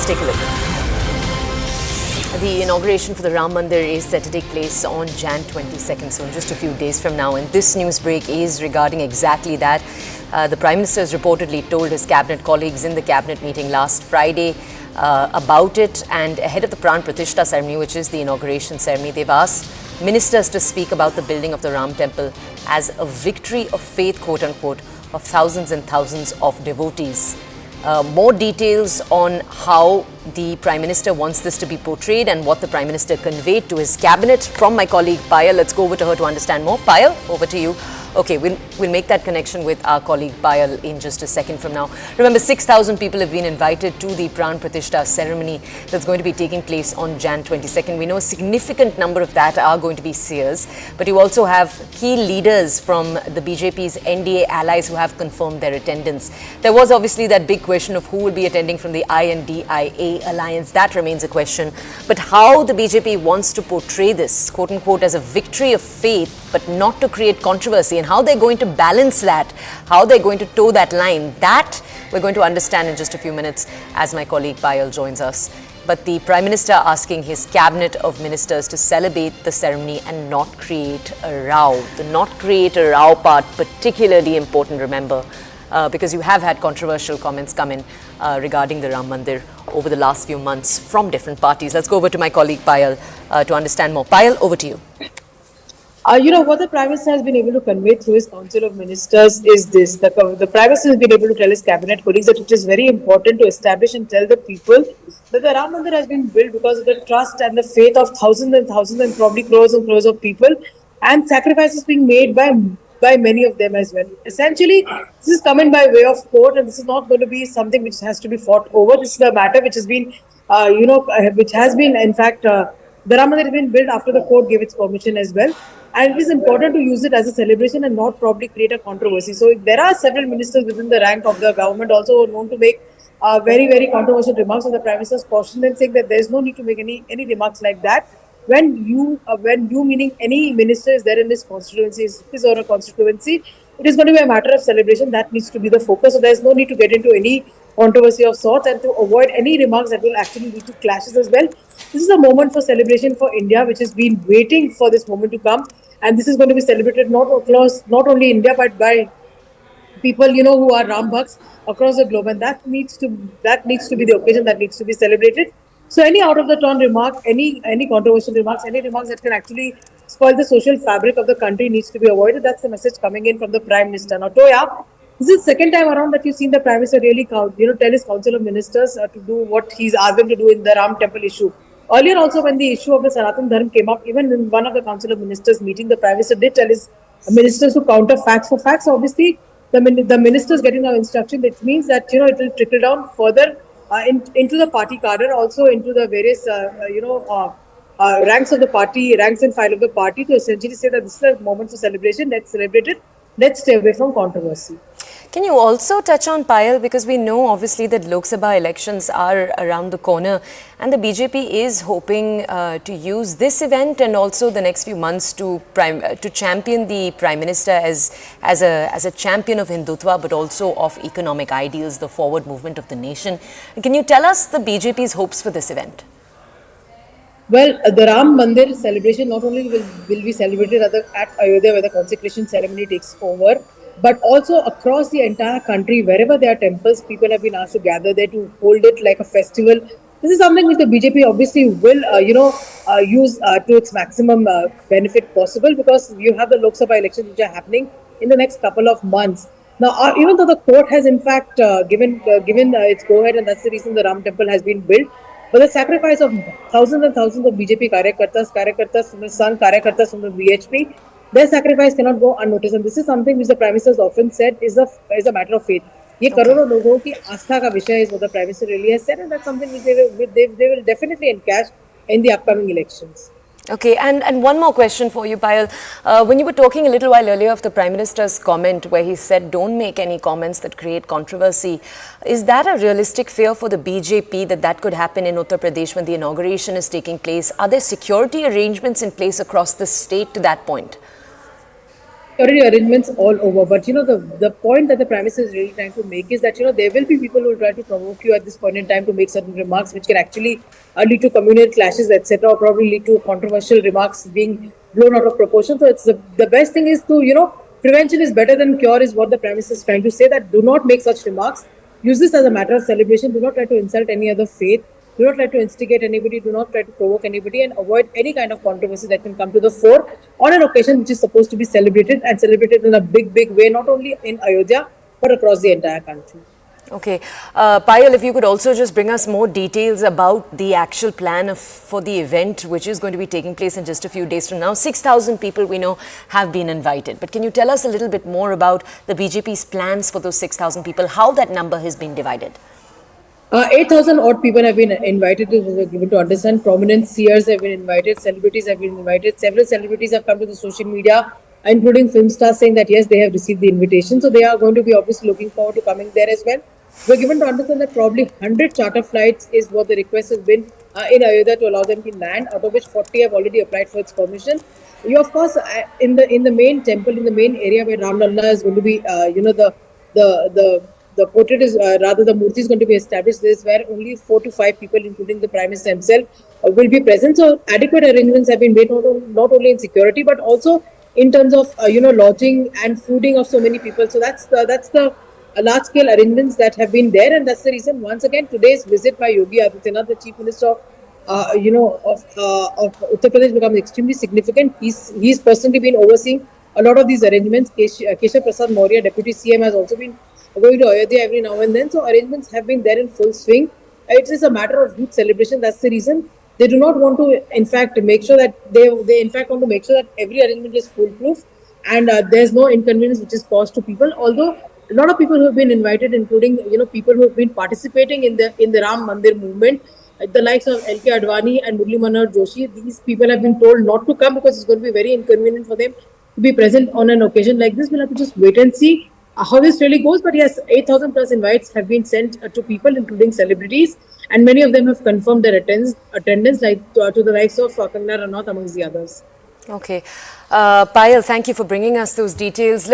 take a look. The inauguration for the Ram Mandir is set to take place on Jan 22nd, so in just a few days from now. And this news break is regarding exactly that. The Prime Minister has reportedly told his cabinet colleagues in the cabinet meeting last Friday about it. And ahead of the Pran Pratishtha ceremony, which is the inauguration ceremony, they've asked ministers to speak about the building of the Ram Temple as a victory of faith, quote unquote, of thousands and thousands of devotees. More details on how the Prime Minister wants this to be portrayed and what the Prime Minister conveyed to his cabinet from my colleague Payal. Let's go over to her to understand more. Payal, over to you. Okay, we'll make that connection with our colleague Payal in just a second from now. Remember, 6,000 people have been invited to the Pran Pratishtha ceremony that's going to be taking place on Jan 22nd. We know a significant number of that are going to be seers, but you also have key leaders from the BJP's NDA allies who have confirmed their attendance. There was obviously that big question of who will be attending from the INDIA alliance. That remains a question. But how the BJP wants to portray this, quote unquote, as a victory of faith, but not to create controversy, and how they're going to balance that, how they're going to toe that line, that we're going to understand in just a few minutes as my colleague Payal joins us. But the Prime Minister asking his cabinet of ministers to celebrate the ceremony and not create a row. The not create a row part particularly important, remember, because you have had controversial comments come in regarding the Ram Mandir over the last few months from different parties. Let's go over to my colleague Payal to understand more. Payal, over to you. What the Prime Minister has been able to convey through his Council of Ministers is this. The Prime Minister has been able to tell his cabinet colleagues that it is very important to establish and tell the people that the Ram Mandir has been built because of the trust and the faith of thousands and thousands and probably crores and crores of people, and sacrifices being made by many of them as well. Essentially, this is coming by way of court, and this is not going to be something which has to be fought over. This is a matter which has been, in fact, the Ram Mandir has been built after the court gave its permission as well. And it is important to use it as a celebration and not probably create a controversy. So there are several ministers within the rank of the government also known to make very, very controversial remarks on the Prime Minister's caution and saying that there is no need to make any remarks like that. When you meaning any minister is there in this constituency, his or a constituency, it is going to be a matter of celebration. That needs to be the focus. So there is no need to get into any controversy of sorts and to avoid any remarks that will actually lead to clashes as well. This is a moment for celebration for India, which has been waiting for this moment to come. And this is going to be celebrated not only India, but by people, who are Ram Bhakts across the globe. And that needs to be the occasion that needs to be celebrated. So any out of the turn remark, any controversial remarks, any remarks that can actually spoil the social fabric of the country needs to be avoided. That's the message coming in from the Prime Minister. Now, Toya, this is the second time around that you've seen the Prime Minister really tell his Council of Ministers to do what he's asked them to do in the Ram Temple issue. Earlier also, when the issue of the Sanatan Dharma came up, even in one of the Council of Ministers meeting, the Prime Minister did tell his ministers to counter facts for facts. Obviously, the ministers getting now instruction, it means that, it will trickle down further into the party cadre, also into the various, ranks of the party, ranks and file of the party, to essentially say that this is a moment for celebration, let's celebrate it, let's stay away from controversy. Can you also touch on Payal, because we know obviously that Lok Sabha elections are around the corner and the BJP is hoping to use this event and also the next few months to champion the Prime Minister as a champion of Hindutva, but also of economic ideals, the forward movement of the nation. Can you tell us the BJP's hopes for this event? Well, the Ram Mandir celebration not only will be celebrated at Ayodhya, where the consecration ceremony takes over, but also across the entire country, wherever there are temples, people have been asked to gather there to hold it like a festival. This is something which the BJP obviously will, use to its maximum benefit possible, because you have the Lok Sabha elections which are happening in the next couple of months. Now, even though the court has in fact given its go-ahead, and that's the reason the Ram Temple has been built, but the sacrifice of thousands and thousands of BJP karyakartas from the Sangh, karyakartas from the VHP, their sacrifice cannot go unnoticed. And this is something which the Prime Minister has often said is a matter of faith. ये करोड़ों लोगों की आस्था का विषय is what the Prime Minister really has said, and that's something which they will definitely encash in the upcoming elections. Okay, and one more question for you, Payal. When you were talking a little while earlier of the Prime Minister's comment where he said don't make any comments that create controversy, is that a realistic fear for the BJP that could happen in Uttar Pradesh when the inauguration is taking place? Are there security arrangements in place across the state to that point? security arrangements all over. But the point that the Prime Minister is really trying to make is that there will be people who will try to provoke you at this point in time to make certain remarks which can actually lead to communal clashes, etc., or probably lead to controversial remarks being blown out of proportion. So it's the best thing is to prevention is better than cure is what the Prime Minister is trying to say. That do not make such remarks. Use this as a matter of celebration. Do not try to insult any other faith. Do not try to instigate anybody. Do not try to provoke anybody, and avoid any kind of controversy that can come to the fore on an occasion which is supposed to be celebrated and celebrated in a big, big way, not only in Ayodhya but across the entire country. Okay. Payal, if you could also just bring us more details about the actual plan for the event, which is going to be taking place in just a few days from now. 6,000 people we know have been invited. But can you tell us a little bit more about the BJP's plans for those 6,000 people, how that number has been divided? 8,000 odd people have been invited, given to understand. Prominent seers have been invited, celebrities have been invited. Several celebrities have come to the social media, including film stars, saying that yes, they have received the invitation. So they are going to be obviously looking forward to coming there as well. We're given to understand that probably 100 charter flights is what the request has been in Ayodhya to allow them to land, out of which 40 have already applied for its permission. You, of course, in the main temple, in the main area where Ram Lalla is going to be, the portrait is rather the murti is going to be established. This is where only 4 to 5 people, including the Prime Minister himself, will be present. So adequate arrangements have been made not only in security but also in terms of lodging and fooding of so many people. So that's the large scale arrangements that have been there, and that's the reason once again today's visit by Yogi Adityanath, the Chief Minister of Uttar Pradesh, becomes extremely significant. He's personally been overseeing a lot of these arrangements. Keshav Prasad Maurya, Deputy CM, has also been going to Ayodhya every now and then. So arrangements have been there in full swing. It is a matter of huge celebration. That's the reason they do not want to, in fact, make sure that they in fact want to make sure that every arrangement is foolproof and there's no inconvenience which is caused to people. Although a lot of people who have been invited, including people who have been participating in the Ram Mandir movement, the likes of L.K. Advani and Murli Manohar Joshi, these people have been told not to come because it's going to be very inconvenient for them to be present on an occasion like this. We'll have to just wait and see how this really goes. But yes, 8,000 plus invites have been sent to people, including celebrities, and many of them have confirmed their attendance, like to the likes of Kangana Ranaut, amongst the others. Okay. Payal, thank you for bringing us those details.